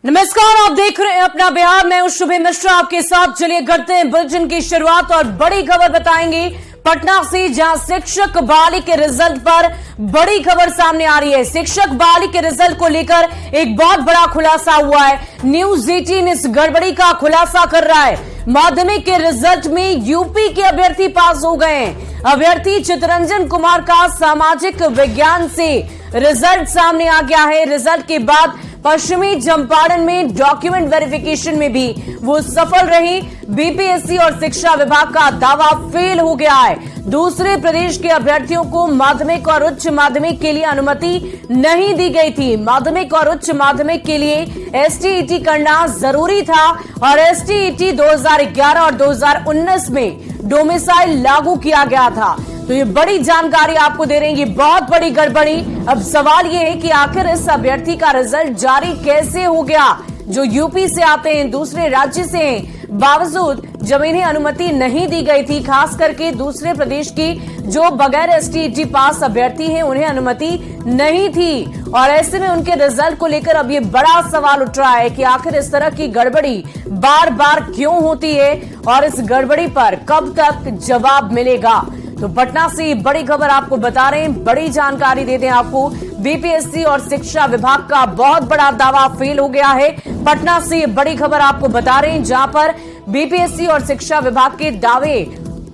नमस्कार, आप देख रहे हैं अपना बिहार। मैं हूं शुभे मिश्रा आपके साथ। चलिए करते हैं बुलेटिन की शुरुआत और बड़ी खबर बताएंगे पटना से, जहां शिक्षक बहाली के रिजल्ट पर बड़ी खबर सामने आ रही है। शिक्षक बहाली के रिजल्ट को लेकर एक बहुत बड़ा खुलासा हुआ है। न्यूज 18 इस गड़बड़ी का खुलासा कर रहा है। माध्यमिक के रिजल्ट में यूपी के अभ्यर्थी पास हो गए हैं। अभ्यर्थी चितरंजन कुमार का सामाजिक विज्ञान से रिजल्ट सामने आ गया है। रिजल्ट के बाद पश्चिमी चंपारण में डॉक्यूमेंट वेरिफिकेशन में भी वो सफल रही। बीपीएससी और शिक्षा विभाग का दावा फेल हो गया है। दूसरे प्रदेश के अभ्यर्थियों को माध्यमिक और उच्च माध्यमिक के लिए अनुमति नहीं दी गई थी। माध्यमिक और उच्च माध्यमिक के लिए एसटीईटी करना जरूरी था और एसटीईटी 2011 और 2019 में डोमिसाइल लागू किया गया था। तो ये बड़ी जानकारी आपको दे रहे हैं, ये बहुत बड़ी गड़बड़ी। अब सवाल ये है कि आखिर इस अभ्यर्थी का रिजल्ट जारी कैसे हो गया, जो यूपी से आते हैं, दूसरे राज्य से हैं, बावजूद जब इन्हें अनुमति नहीं दी गई थी। खास करके दूसरे प्रदेश की जो बगैर एसटीईटी पास अभ्यर्थी हैं, उन्हें अनुमति नहीं थी। और ऐसे में उनके रिजल्ट को लेकर अब ये बड़ा सवाल उठ रहा है कि आखिर इस तरह की गड़बड़ी बार बार क्यों होती है और इस गड़बड़ी पर कब तक जवाब मिलेगा। तो पटना से बड़ी खबर आपको बता रहे हैं, बड़ी जानकारी देते हैं आपको। बीपीएससी और शिक्षा विभाग का बहुत बड़ा दावा फेल हो गया है। पटना से बड़ी खबर आपको बता रहे हैं, जहां पर बीपीएससी और शिक्षा विभाग के दावे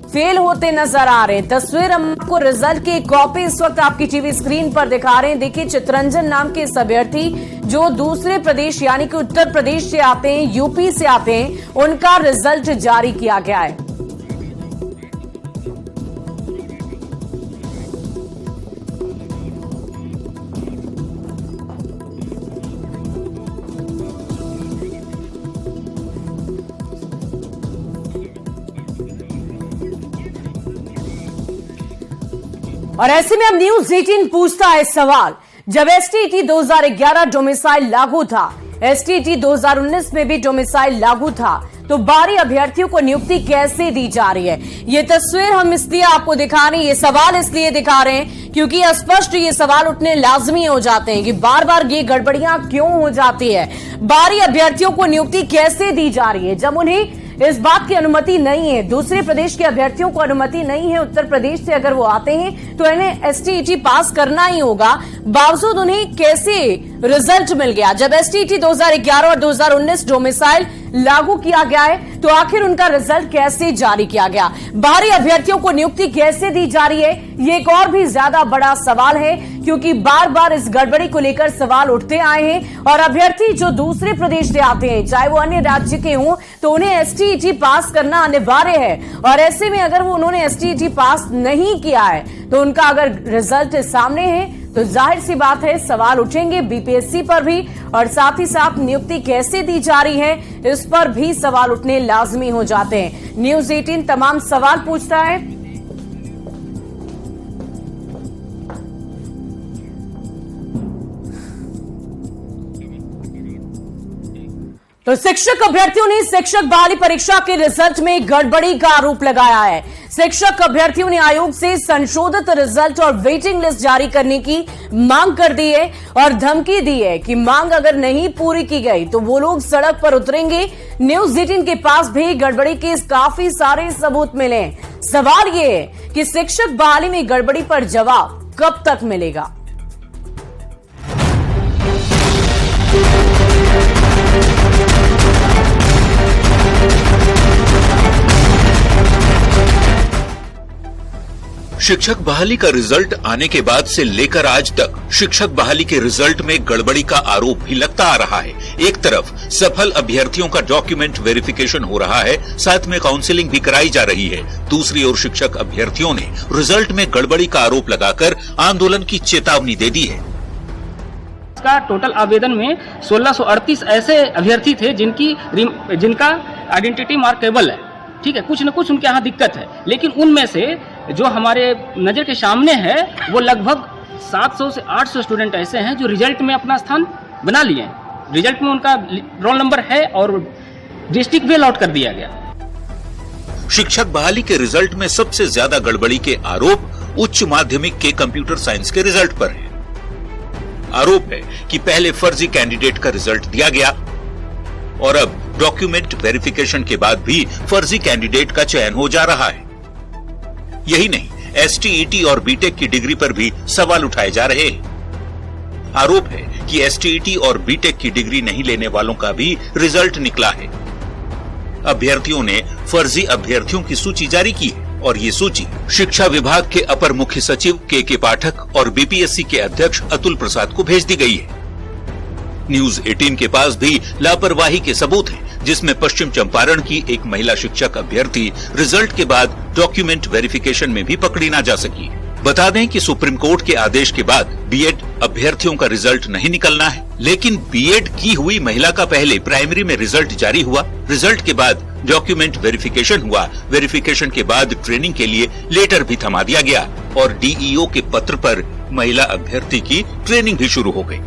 फेल होते नजर आ रहे हैं। तस्वीर हम आपको रिजल्ट की कॉपी इस वक्त आपकी टीवी स्क्रीन पर दिखा रहे हैं। देखिए, चितरंजन नाम के इस अभ्यर्थी जो दूसरे प्रदेश यानी कि उत्तर प्रदेश से आते हैं, यूपी से आते हैं, उनका रिजल्ट जारी किया गया है। और ऐसे में अब न्यूज 18 पूछता है सवाल, जब एसटीईटी 2011 डोमिसाइल लागू था, एसटीईटी 2019 में भी डोमिसाइल लागू था, तो बाहरी अभ्यर्थियों को नियुक्ति कैसे दी जा रही है। ये तस्वीर हम इसलिए आपको दिखा रहे हैं, ये सवाल इसलिए दिखा रहे हैं क्योंकि स्पष्ट ये सवाल उठने लाजमी हो जाते हैं कि बार बार ये गड़बड़ियां क्यों हो जाती है। बाहरी अभ्यर्थियों को नियुक्ति कैसे दी जा रही है जब उन्हें इस बात की अनुमति नहीं है। दूसरे प्रदेश के अभ्यर्थियों को अनुमति नहीं है। उत्तर प्रदेश से अगर वो आते हैं तो इन्हें एसटीईटी पास करना ही होगा, बावजूद उन्हें कैसे रिजल्ट मिल गया। जब एसटीईटी 2011 और 2019 डोमिसाइल लागू किया गया है तो आखिर उनका रिजल्ट कैसे जारी किया गया, बाहरी अभ्यर्थियों को नियुक्ति कैसे दी जा रही है, ये एक और भी ज्यादा बड़ा सवाल है क्योंकि बार बार इस गड़बड़ी को लेकर सवाल उठते आए हैं। और अभ्यर्थी जो दूसरे प्रदेश से आते हैं, चाहे वो अन्य राज्य के हों, तो उन्हें एसटीईटी पास करना अनिवार्य है। और ऐसे में अगर वो उन्होंने एसटीईटी पास नहीं किया है तो उनका अगर रिजल्ट सामने है तो जाहिर सी बात है सवाल उठेंगे बीपीएससी पर भी, और साथ ही साथ नियुक्ति कैसे दी जा रही है इस पर भी सवाल उठने लाजमी हो जाते हैं। न्यूज 18 तमाम सवाल पूछता है। तो शिक्षक अभ्यर्थियों ने शिक्षक बहाली परीक्षा के रिजल्ट में गड़बड़ी का आरोप लगाया है। शिक्षक अभ्यर्थियों ने आयोग से संशोधित रिजल्ट और वेटिंग लिस्ट जारी करने की मांग कर दी है और धमकी दी है कि मांग अगर नहीं पूरी की गई तो वो लोग सड़क पर उतरेंगे। न्यूज 18 के पास भी गड़बड़ी के काफी सारे सबूत मिले। सवाल ये है कि शिक्षक बहाली में गड़बड़ी पर जवाब कब तक मिलेगा। शिक्षक बहाली का रिजल्ट आने के बाद से लेकर आज तक शिक्षक बहाली के रिजल्ट में गड़बड़ी का आरोप भी लगता आ रहा है। एक तरफ सफल अभ्यर्थियों का डॉक्यूमेंट वेरिफिकेशन हो रहा है, साथ में काउंसलिंग भी कराई जा रही है। दूसरी ओर शिक्षक अभ्यर्थियों ने रिजल्ट में गड़बड़ी का आरोप लगाकर आंदोलन की चेतावनी दे दी है। का टोटल आवेदन में 1638 ऐसे अभ्यर्थी थे जिनका आइडेंटिटी मार्केबल है। ठीक है, कुछ न कुछ उनके यहाँ दिक्कत है, लेकिन उनमें से जो हमारे नज़र के सामने है वो लगभग 700 से 800 स्टूडेंट ऐसे हैं जो रिजल्ट में अपना स्थान बना लिए हैं। रिजल्ट में उनका रोल नंबर है और डिस्ट्रिक्ट भी अलॉट कर दिया गया। शिक्षक बहाली के रिजल्ट में सबसे ज्यादा गड़बड़ी के आरोप उच्च माध्यमिक के कंप्यूटर साइंस के रिजल्ट पर है। आरोप है कि पहले फर्जी कैंडिडेट का रिजल्ट दिया गया, और अब डॉक्यूमेंट वेरिफिकेशन के बाद भी फर्जी कैंडिडेट का चयन हो जा रहा है। यही नहीं, एसटीईटी और बीटेक की डिग्री पर भी सवाल उठाए जा रहे हैं। आरोप है कि एसटीईटी और बीटेक की डिग्री नहीं लेने वालों का भी रिजल्ट निकला है। अभ्यर्थियों ने फर्जी अभ्यर्थियों की सूची जारी की है और ये सूची शिक्षा विभाग के अपर मुख्य सचिव के पाठक और बीपीएससी के अध्यक्ष अतुल प्रसाद को भेज दी गई है। न्यूज 18 के पास भी लापरवाही के सबूत हैं, जिसमें पश्चिम चंपारण की एक महिला शिक्षक अभ्यर्थी रिजल्ट के बाद डॉक्यूमेंट वेरिफिकेशन में भी पकड़ी ना जा सकी। बता दें कि सुप्रीम कोर्ट के आदेश के बाद बीएड अभ्यर्थियों का रिजल्ट नहीं निकलना है, लेकिन बीएड की हुई महिला का पहले प्राइमरी में रिजल्ट जारी हुआ, रिजल्ट के बाद डॉक्यूमेंट वेरिफिकेशन हुआ, वेरिफिकेशन के बाद ट्रेनिंग के लिए लेटर भी थमा दिया गया और डीईओ के पत्र पर महिला अभ्यर्थी की ट्रेनिंग भी शुरू हो गई।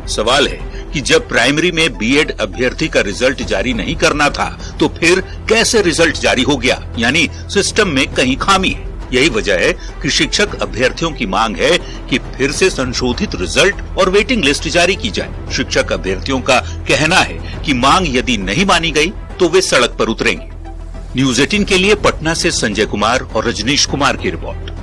सवाल है कि जब प्राइमरी में बीएड अभ्यर्थी का रिजल्ट जारी नहीं करना था तो फिर कैसे रिजल्ट जारी हो गया, यानी सिस्टम में कहीं खामी है। यही वजह है कि शिक्षक अभ्यर्थियों की मांग है कि फिर से संशोधित रिजल्ट और वेटिंग लिस्ट जारी की जाए। शिक्षक अभ्यर्थियों का कहना है कि मांग यदि नहीं मानी गई तो वे सड़क पर उतरेंगे। न्यूज 18 के लिए पटना से संजय कुमार और रजनीश कुमार की रिपोर्ट।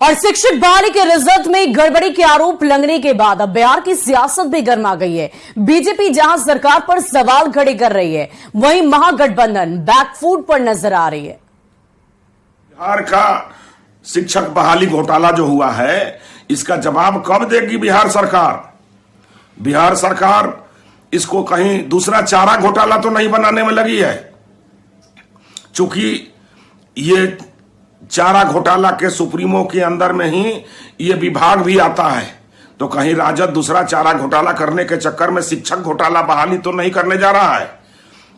और शिक्षक बहाली के रिजल्ट में गड़बड़ी के आरोप लगने के बाद अब बिहार की सियासत भी गर्मा गई है। बीजेपी जहां सरकार पर सवाल खड़े कर रही है, वहीं महागठबंधन बैकफुट पर नजर आ रही है। बिहार का शिक्षक बहाली घोटाला जो हुआ है, इसका जवाब कब देगी बिहार सरकार? बिहार सरकार इसको कहीं दूसरा चारा घोटाला तो नहीं बनाने में लगी है, चूंकि ये चारा घोटाला के सुप्रीमो के अंदर में ही ये विभाग भी आता है, तो कहीं राजद दूसरा चारा घोटाला करने के चक्कर में शिक्षक घोटाला बहाली तो नहीं करने जा रहा है।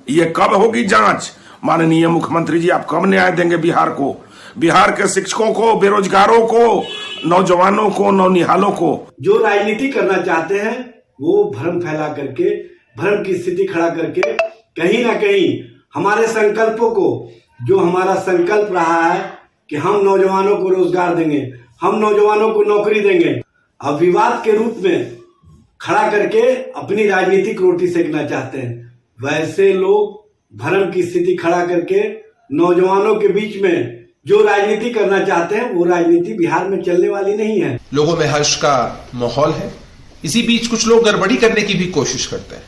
ये कब होगी जांच? माननीय मुख्यमंत्री जी, आप कब न्याय देंगे बिहार को, बिहार के शिक्षकों को, बेरोजगारों को, नौजवानों को, नौनिहालों को? जो राजनीति करना चाहते हैं वो भ्रम फैला करके, भ्रम की स्थिति खड़ा करके कहीं ना कहीं हमारे संकल्पों को, जो हमारा संकल्प रहा है कि हम नौजवानों को रोजगार देंगे, हम नौजवानों को नौकरी देंगे, अब विवाद के रूप में खड़ा करके अपनी राजनीतिक रोटी सेकना चाहते हैं। वैसे लोग भ्रम की स्थिति खड़ा करके नौजवानों के बीच में जो राजनीति करना चाहते हैं वो राजनीति बिहार में चलने वाली नहीं है। लोगों में हर्ष का माहौल है। इसी बीच कुछ लोग गड़बड़ी करने की भी कोशिश करते हैं,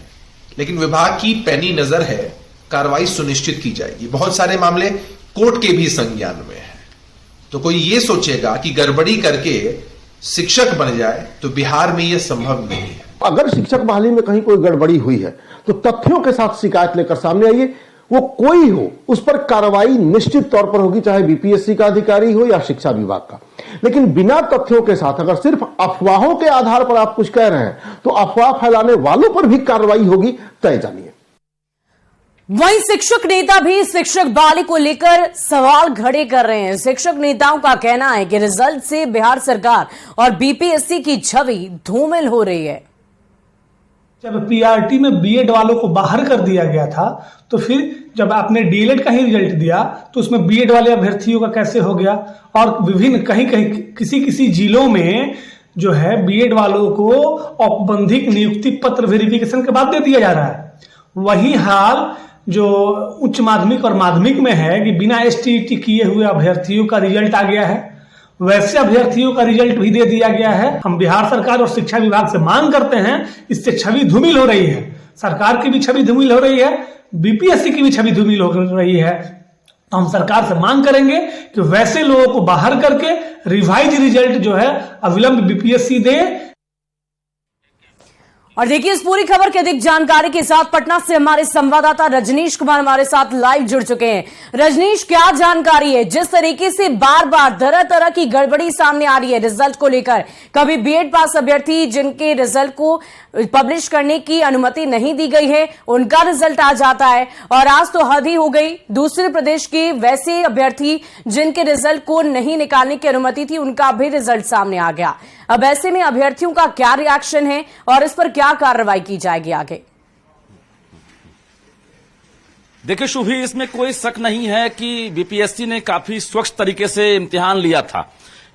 लेकिन विभाग की पैनी नजर है, कार्रवाई सुनिश्चित की जाएगी। बहुत सारे मामले कोर्ट के भी संज्ञान में है, तो कोई ये सोचेगा कि गड़बड़ी करके शिक्षक बन जाए तो बिहार में यह संभव नहीं है। अगर शिक्षक बहाली में कहीं कोई गड़बड़ी हुई है तो तथ्यों के साथ शिकायत लेकर सामने आइए, वो कोई हो उस पर कार्रवाई निश्चित तौर पर होगी, चाहे बीपीएससी का अधिकारी हो या शिक्षा विभाग का। लेकिन बिना तथ्यों के साथ अगर सिर्फ अफवाहों के आधार पर आप कुछ कह रहे हैं तो अफवाह फैलाने वालों पर भी कार्रवाई होगी, तय जानिए। वहीं शिक्षक नेता भी शिक्षक बहाली को लेकर सवाल खड़े कर रहे हैं। शिक्षक नेताओं का कहना है कि रिजल्ट से बिहार सरकार और बीपीएससी की छवि धूमिल हो रही है। जब पीआरटी में बीएड वालों को बाहर कर दिया गया था, तो फिर जब आपने डीएलएड का ही रिजल्ट दिया तो उसमें बीएड वाले अभ्यर्थियों का कैसे हो गया? और विभिन्न कहीं किसी जिलों में जो है बीएड वालों को औपबंधिक नियुक्ति पत्र वेरिफिकेशन के बाद दे दिया जा रहा है। वही हाल जो उच्च माध्यमिक और माध्यमिक में है कि बिना एसटीईटी किए हुए अभ्यर्थियों का रिजल्ट आ गया है, वैसे अभ्यर्थियों का रिजल्ट भी दे दिया गया है। हम बिहार सरकार और शिक्षा विभाग से मांग करते हैं, इससे छवि धूमिल हो रही है, सरकार की भी छवि धूमिल हो रही है, बीपीएससी की भी छवि धूमिल हो रही है। तो हम सरकार से मांग करेंगे कि वैसे लोगों को बाहर करके रिवाइज रिजल्ट जो है अविलंब बीपीएससी दे। और देखिए इस पूरी खबर की अधिक जानकारी के साथ पटना से हमारे संवाददाता रजनीश कुमार हमारे साथ लाइव जुड़ चुके हैं। रजनीश, क्या जानकारी है? जिस तरीके से बार बार तरह तरह की गड़बड़ी सामने आ रही है रिजल्ट को लेकर, कभी बीएड पास अभ्यर्थी जिनके रिजल्ट को पब्लिश करने की अनुमति नहीं दी गई है उनका रिजल्ट आ जाता है, और आज तो हद ही हो गई, दूसरे प्रदेश के वैसे अभ्यर्थी जिनके रिजल्ट को नहीं निकालने की अनुमति थी उनका भी रिजल्ट सामने आ गया। अब ऐसे में अभ्यर्थियों का क्या रिएक्शन है और इस पर क्या कार्रवाई की जाएगी आगे? देखिए शुभी, इसमें कोई शक नहीं है कि बीपीएससी ने काफी स्वच्छ तरीके से इम्तिहान लिया था,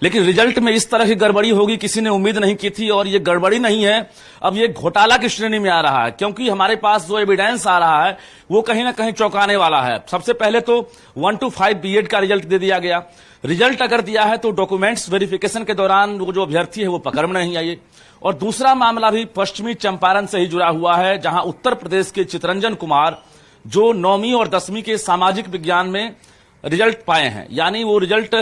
लेकिन रिजल्ट में इस तरह की गड़बड़ी होगी किसी ने उम्मीद नहीं की थी। और ये गड़बड़ी नहीं है, अब ये घोटाला की श्रेणी में आ रहा है, क्योंकि हमारे पास जो एविडेंस आ रहा है वो कहीं ना कहीं चौंकाने वाला है। सबसे पहले तो 1 to 5 बीएड का रिजल्ट दे दिया गया। रिजल्ट अगर दिया है तो डॉक्यूमेंट्स वेरिफिकेशन के दौरान वो जो अभ्यर्थी है वो पकड़ में नहीं आए। और दूसरा मामला भी पश्चिमी चंपारण से ही जुड़ा हुआ है, जहां उत्तर प्रदेश के चितरंजन कुमार जो 9वीं और 10वीं के सामाजिक विज्ञान में रिजल्ट पाए हैं, यानी वो रिजल्ट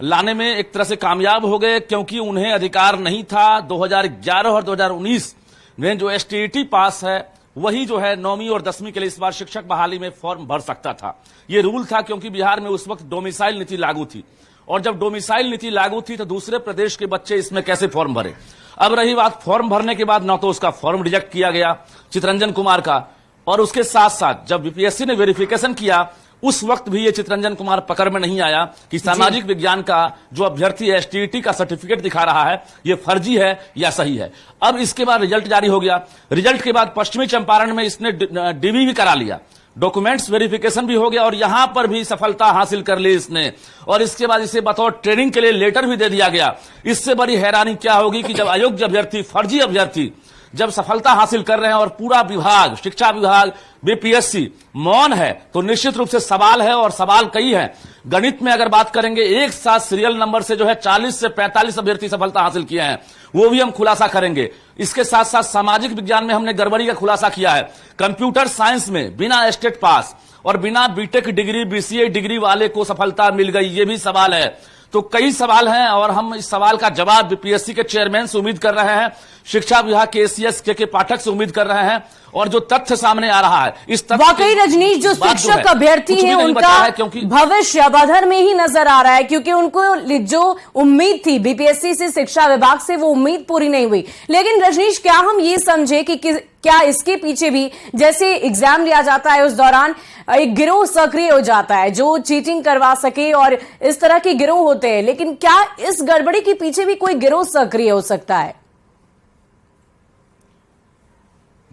लाने में एक तरह से कामयाब हो गए, क्योंकि उन्हें अधिकार नहीं था 2011 और 2019 में जो एसटीईटी पास है वही जो है 9वीं और 10वीं के लिए इस बार शिक्षक बहाली में फॉर्म भर सकता था। ये रूल था, क्योंकि बिहार में उस वक्त डोमिसाइल नीति लागू थी, और जब डोमिसाइल नीति लागू थी तो दूसरे प्रदेश के बच्चे इसमें कैसे फॉर्म भरे। अब रही बात फॉर्म भरने के बाद, ना तो उसका फॉर्म रिजेक्ट किया गया चितरंजन कुमार का, और उसके साथ साथ जब बीपीएससी ने वेरिफिकेशन किया उस वक्त भी ये चितरंजन कुमार पकड़ में नहीं आया कि सामाजिक विज्ञान का जो अभ्यर्थी एसटीईटी का सर्टिफिकेट दिखा रहा है ये फर्जी है या सही है। अब इसके बाद रिजल्ट जारी हो गया। रिजल्ट के बाद पश्चिमी चंपारण में इसने डीवी भी करा लिया, डॉक्यूमेंट्स वेरिफिकेशन भी हो गया, और यहां पर भी सफलता हासिल कर ली इसने। और इसके बाद इसे बतौर ट्रेनिंग के लिए लेटर भी दे दिया गया। इससे बड़ी हैरानी क्या होगी कि जब अयोग्य अभ्यर्थी, फर्जी अभ्यर्थी जब सफलता हासिल कर रहे हैं और पूरा विभाग, शिक्षा विभाग, बीपीएससी मौन है, तो निश्चित रूप से सवाल है, और सवाल कई है। गणित में अगर बात करेंगे, एक साथ सीरियल नंबर से जो है 40 से 45 अभ्यर्थी सफलता हासिल किए हैं, वो भी हम खुलासा करेंगे। इसके साथ साथ सामाजिक विज्ञान में हमने गड़बड़ी का खुलासा किया है। कंप्यूटर साइंस में बिना स्टेट पास और बिना बीटेक डिग्री, बीसीए डिग्री वाले को सफलता मिल गई, ये भी सवाल है। तो कई सवाल हैं, और हम इस सवाल का जवाब बीपीएससी के चेयरमैन से उम्मीद कर रहे हैं, शिक्षा विभाग के एसीएस के पाठक से उम्मीद कर रहे हैं, और जो तथ्य सामने आ रहा है इस तथ्य वाकई रजनीश जो शिक्षक अभ्यर्थी हैं उनका भविष्य अवधर में ही नजर आ रहा है, क्योंकि उनको जो उम्मीद थी बीपीएससी से, शिक्षा विभाग से, वो उम्मीद पूरी नहीं हुई। लेकिन रजनीश, क्या हम ये समझे कि क्या इसके पीछे भी जैसे एग्जाम लिया जाता है उस दौरान एक गिरोह सक्रिय हो जाता है जो चीटिंग करवा सके, और इस तरह के गिरोह होते हैं, लेकिन क्या इस गड़बड़ी के पीछे भी कोई गिरोह सक्रिय हो सकता है?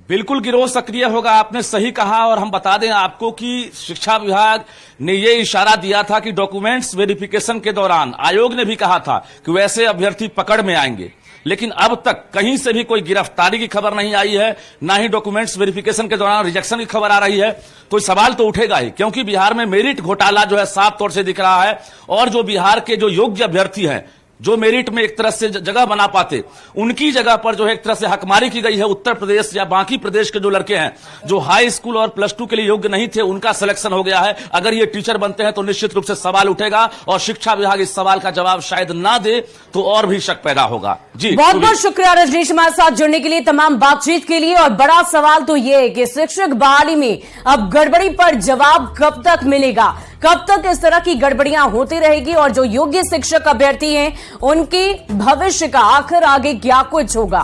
बिल्कुल गिरोह सक्रिय होगा, आपने सही कहा। और हम बता दें आपको कि शिक्षा विभाग ने यह इशारा दिया था कि डॉक्यूमेंट्स वेरिफिकेशन के दौरान आयोग ने भी कहा था कि वैसे अभ्यर्थी पकड़ में आएंगे, लेकिन अब तक कहीं से भी कोई गिरफ्तारी की खबर नहीं आई है, ना ही डॉक्यूमेंट्स वेरिफिकेशन के दौरान रिजेक्शन की खबर आ रही है। तो सवाल तो उठेगा ही, क्योंकि बिहार में मेरिट घोटाला जो है साफ तौर से दिख रहा है, और जो बिहार के जो योग्य अभ्यर्थी हैं, जो मेरिट में एक तरह से जगह बना पाते, उनकी जगह पर जो है एक तरह से हकमारी की गई है। उत्तर प्रदेश या बाकी प्रदेश के जो लड़के हैं जो हाई स्कूल और +2 के लिए योग्य नहीं थे, उनका सिलेक्शन हो गया है। अगर ये टीचर बनते हैं तो निश्चित रूप से सवाल उठेगा, और शिक्षा विभाग इस सवाल का जवाब शायद ना दे तो और भी शक पैदा होगा। जी बहुत बहुत शुक्रिया रजनीश, हमारे साथ जुड़ने के लिए, तमाम बातचीत के लिए। और बड़ा सवाल तो यह है कि शिक्षक बहाली में अब गड़बड़ी पर जवाब कब तक मिलेगा, कब तक इस तरह की गड़बड़ियां होती रहेगी, और जो योग्य शिक्षक अभ्यर्थी हैं उनके भविष्य का आखिर आगे क्या कुछ होगा।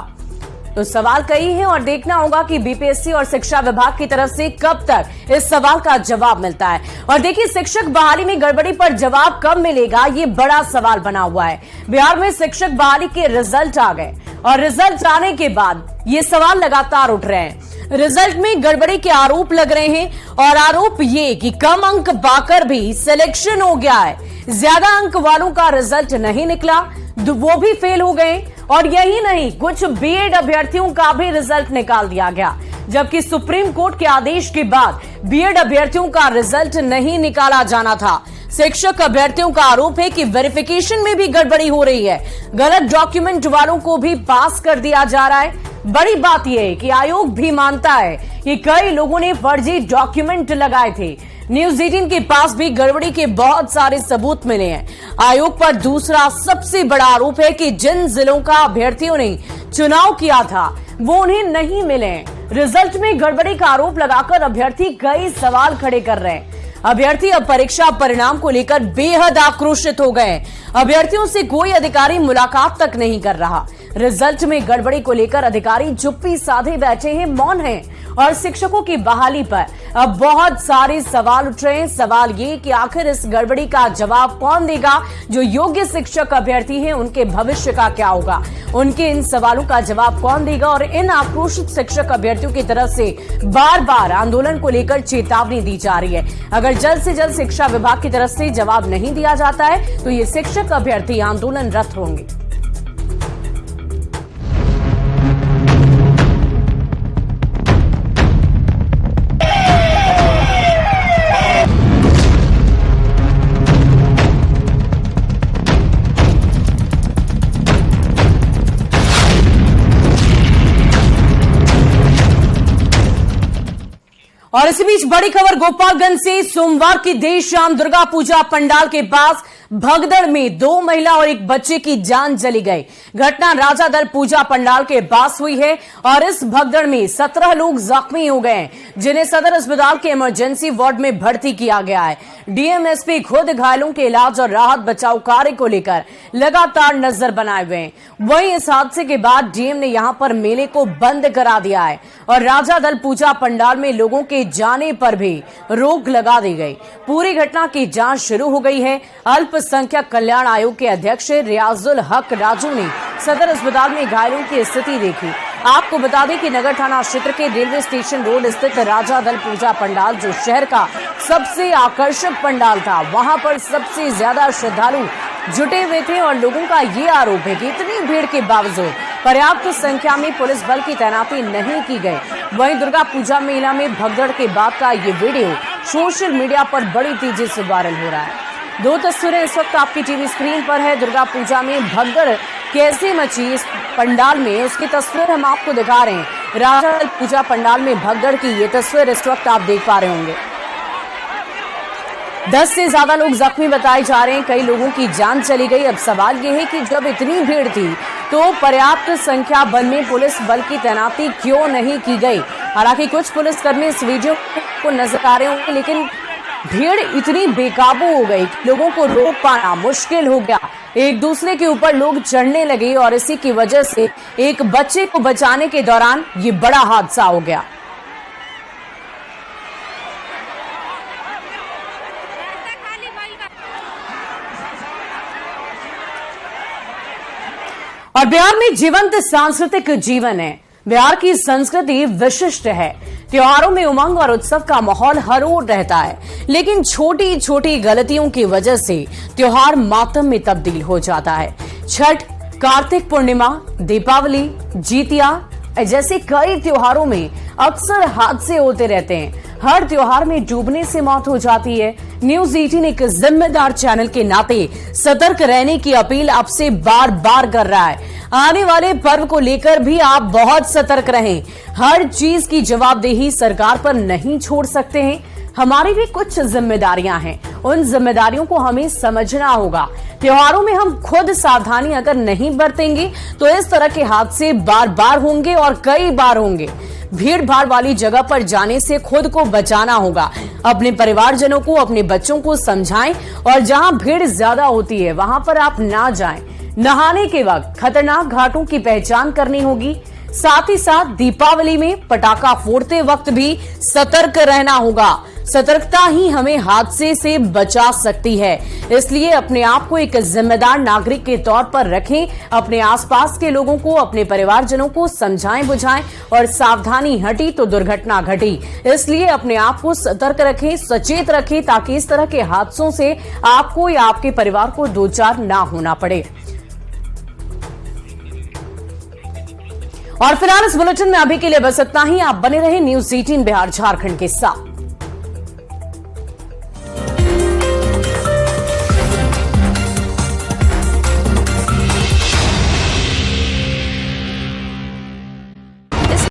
तो सवाल कई हैं, और देखना होगा कि बीपीएससी और शिक्षा विभाग की तरफ से कब तक इस सवाल का जवाब मिलता है। और देखिए, शिक्षक बहाली में गड़बड़ी पर जवाब कब मिलेगा, ये बड़ा सवाल बना हुआ है। बिहार में शिक्षक बहाली के रिजल्ट आ गए, और रिजल्ट आने के बाद ये सवाल लगातार उठ रहे हैं। रिजल्ट में गड़बड़ी के आरोप लग रहे हैं, और आरोप ये कि कम अंक पाकर भी सिलेक्शन हो गया है, ज्यादा अंक वालों का रिजल्ट नहीं निकला, वो भी फेल हो गए। और यही नहीं, कुछ बीएड अभ्यर्थियों का भी रिजल्ट निकाल दिया गया, जबकि सुप्रीम कोर्ट के आदेश के बाद बीएड अभ्यर्थियों का रिजल्ट नहीं निकाला जाना था। शिक्षक अभ्यर्थियों का आरोप है कि वेरिफिकेशन में भी गड़बड़ी हो रही है, गलत डॉक्यूमेंट वालों को भी पास कर दिया जा रहा है। बड़ी बात यह है कि आयोग भी मानता है कि कई लोगों ने फर्जी डॉक्यूमेंट लगाए थे। न्यूज 18 के पास भी गड़बड़ी के बहुत सारे सबूत मिले हैं। आयोग पर दूसरा सबसे बड़ा आरोप है कि जिन जिलों का अभ्यर्थियों ने चुनाव किया था वो उन्हें नहीं मिले। रिजल्ट में गड़बड़ी का आरोप लगाकर अभ्यर्थी कई सवाल खड़े कर रहे हैं। अभ्यर्थी अब परीक्षा परिणाम को लेकर बेहद आक्रोशित हो गए। अभ्यर्थियों से कोई अधिकारी मुलाकात तक नहीं कर रहा। रिजल्ट में गड़बड़ी को लेकर अधिकारी चुप्पी साधे बैठे हैं, मौन हैं। और शिक्षकों की बहाली पर अब बहुत सारे सवाल उठ रहे हैं। सवाल ये कि आखिर इस गड़बड़ी का जवाब कौन देगा, जो योग्य शिक्षक अभ्यर्थी हैं उनके भविष्य का क्या होगा, उनके इन सवालों का जवाब कौन देगा। और इन आक्रोशित शिक्षक अभ्यर्थियों की तरफ से बार बार आंदोलन को लेकर चेतावनी दी जा रही है। अगर अगर जल्द से जल्द शिक्षा विभाग की तरफ से जवाब नहीं दिया जाता है तो ये शिक्षक अभ्यर्थी आंदोलनरत होंगे। और इसी बीच बड़ी खबर गोपालगंज से। सोमवार की देर शाम दुर्गा पूजा पंडाल के पास भगदड़ में 2 महिला और एक बच्चे की जान चली गई। घटना राजा दल पूजा पंडाल के पास हुई है और इस भगदड़ में 17 लोग जख्मी हो गए जिन्हें सदर अस्पताल के इमरजेंसी वार्ड में भर्ती किया गया है। डीएमएसपी खुद घायलों के इलाज और राहत बचाव कार्य को लेकर लगातार नजर बनाए हुए हैं। वहीं इस हादसे के बाद डीएम ने यहां पर मेले को बंद करा दिया है और राजा दल पूजा पंडाल में लोगों के जाने पर भी रोक लगा दी गई। पूरी घटना की जांच शुरू हो गई है। अल्पसंख्यक कल्याण आयोग के अध्यक्ष रियाजुल हक राजू ने सदर अस्पताल में घायलों की स्थिति देखी। आपको बता दें कि नगर थाना क्षेत्र के रेलवे स्टेशन रोड स्थित राजा दल पूजा पंडाल जो शहर का सबसे आकर्षक पंडाल था, वहां पर सबसे ज्यादा श्रद्धालु जुटे हुए थे और लोगों का ये आरोप है कि इतनी भीड़ के बावजूद पर्याप्त संख्या में पुलिस बल की तैनाती नहीं की गई। वहीं दुर्गा पूजा मेला में भगदड़ के बाद का ये वीडियो सोशल मीडिया पर बड़ी तेजी से वायरल हो रहा है। 2 तस्वीरें इस वक्त आपकी टीवी स्क्रीन पर है। दुर्गा पूजा में भगदड़ कैसे मची इस पंडाल में, उसकी तस्वीर हम आपको दिखा रहे हैं। राजा दल पूजा पंडाल में भगदड़ की ये तस्वीर इस वक्त आप देख पा रहे होंगे। 10 से ज्यादा लोग जख्मी बताए जा रहे हैं, कई लोगों की जान चली गई। अब सवाल यह है कि जब इतनी भीड़ थी तो पर्याप्त संख्या बल में पुलिस बल की तैनाती क्यों नहीं की गई। हालांकि कुछ पुलिसकर्मी इस वीडियो को नजर आ रहे होंगे, लेकिन भीड़ इतनी बेकाबू हो गई, लोगों को रोक पाना मुश्किल हो गया। एक दूसरे के ऊपर लोग चढ़ने लगे और इसी की वजह से एक बच्चे को बचाने के दौरान ये बड़ा हादसा हो गया। और बिहार में जीवंत सांस्कृतिक जीवन है। बिहार की संस्कृति विशिष्ट है। त्योहारों में उमंग और उत्सव का माहौल हर ओर रहता है, लेकिन छोटी छोटी गलतियों की वजह से त्योहार मातम में तब्दील हो जाता है। छठ, कार्तिक पूर्णिमा, दीपावली, जीतिया जैसे कई त्योहारों में अक्सर हादसे होते रहते हैं। हर त्योहार में डूबने से मौत हो जाती है। न्यूज 18 एक जिम्मेदार चैनल के नाते सतर्क रहने की अपील आपसे बार बार कर रहा है। आने वाले पर्व को लेकर भी आप बहुत सतर्क रहें। हर चीज की जवाबदेही सरकार पर नहीं छोड़ सकते हैं। हमारी भी कुछ जिम्मेदारियां हैं, उन जिम्मेदारियों को हमें समझना होगा। त्योहारों में हम खुद सावधानी अगर नहीं बरतेंगे तो इस तरह के हादसे बार बार होंगे और कई बार होंगे। भीड़ भाड़ वाली जगह पर जाने से खुद को बचाना होगा। अपने परिवारजनों को, अपने बच्चों को समझाएं और जहां भीड़ ज्यादा होती है वहां पर आप ना जाएं। नहाने के वक्त खतरनाक घाटों की पहचान करनी होगी। साथ ही साथ दीपावली में पटाखा फोड़ते वक्त भी सतर्क रहना होगा। सतर्कता ही हमें हादसे से बचा सकती है। इसलिए अपने आप को एक जिम्मेदार नागरिक के तौर पर रखें। अपने आसपास के लोगों को, अपने परिवारजनों को समझाएं बुझाएं और सावधानी हटी तो दुर्घटना घटी। इसलिए अपने आप को सतर्क रखें, सचेत रखें ताकि इस तरह के हादसों से आपको या आपके परिवार को दो चार ना होना पड़े। और फिलहाल इस बुलेटिन में अभी के लिए बस इतना ही। आप बने रहे न्यूज 18 बिहार झारखंड के साथ।